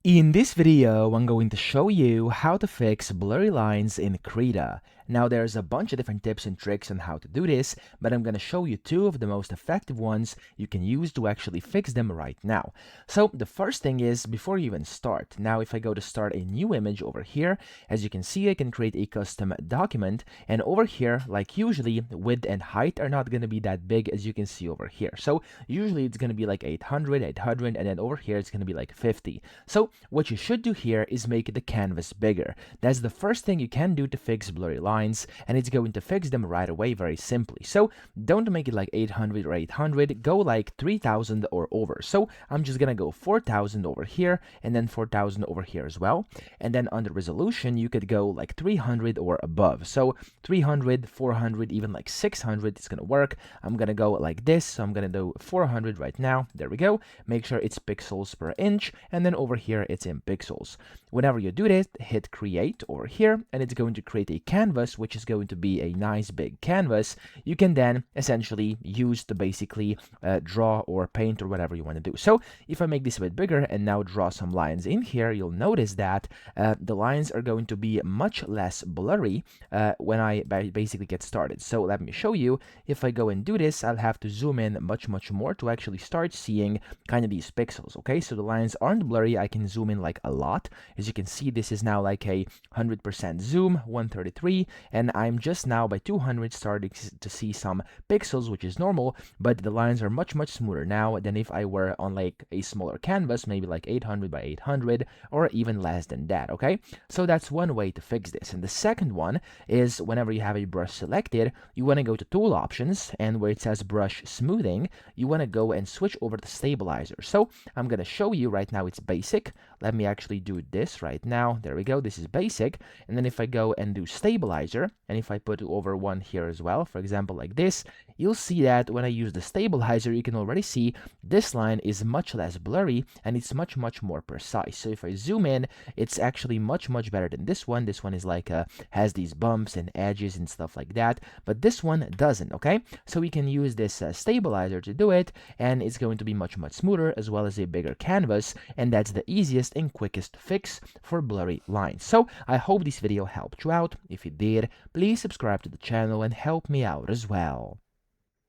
In this video, I'm going to show you how to fix blurry lines in Krita. Now there's a bunch of different tips and tricks on how to do this, but I'm going to show you two of the most effective ones you can use to actually fix them right now. So the first thing is, before you even start, now if I go to start a new image over here, as you can see, I can create a custom document, and over here, like usually, width and height are not going to be that big as you can see over here. So usually it's going to be like 800, and then over here it's going to be like 50. So what you should do here is make the canvas bigger. That's the first thing you can do to fix blurry lines, and it's going to fix them right away very simply. So don't make it like 800 or 800, go like 3000 or over. So I'm just gonna go 4000 over here, and then 4000 over here as well. And then under resolution, you could go like 300 or above. So 300, 400, even like 600 is gonna work. I'm gonna go like this, so I'm gonna do 400 right now. There we go. Make sure it's pixels per inch, and then over here it's in pixels. Whenever you do this, hit create over here, and it's going to create a canvas, which is going to be a nice big canvas you can then essentially use to basically draw or paint or whatever you want to do. So if I make this a bit bigger and now draw some lines in here, you'll notice that the lines are going to be much less blurry when I basically get started. So let me show you. If I go and do this, I'll have to zoom in much more to actually start seeing kind of these pixels. Okay, so the lines aren't blurry. I can zoom in like a lot. As you can see, this is now like a 100% zoom, 133, and I'm just now by 200 starting to see some pixels, which is normal, but the lines are much smoother now than if I were on like a smaller canvas, maybe like 800 by 800 or even less than that. Okay, so that's one way to fix this. And the second one is, whenever you have a brush selected, you want to go to tool options, and where it says brush smoothing, you want to go and switch over to stabilizer. So I'm going to show you right now. It's basic. Let me actually do this right now. There we go. This is basic. And then if I go and do stabilizer, and if I put over one here as well, for example, like this, you'll see that when I use the stabilizer, you can already see this line is much less blurry and it's much more precise. So if I zoom in, it's actually much better than this one. This one is like has these bumps and edges and stuff like that, but this one doesn't. Okay, so we can use this stabilizer to do it, and it's going to be much smoother, as well as a bigger canvas, and that's the easiest and quickest fix for blurry lines. So I hope this video helped you out. If it did, please subscribe to the channel and help me out as well.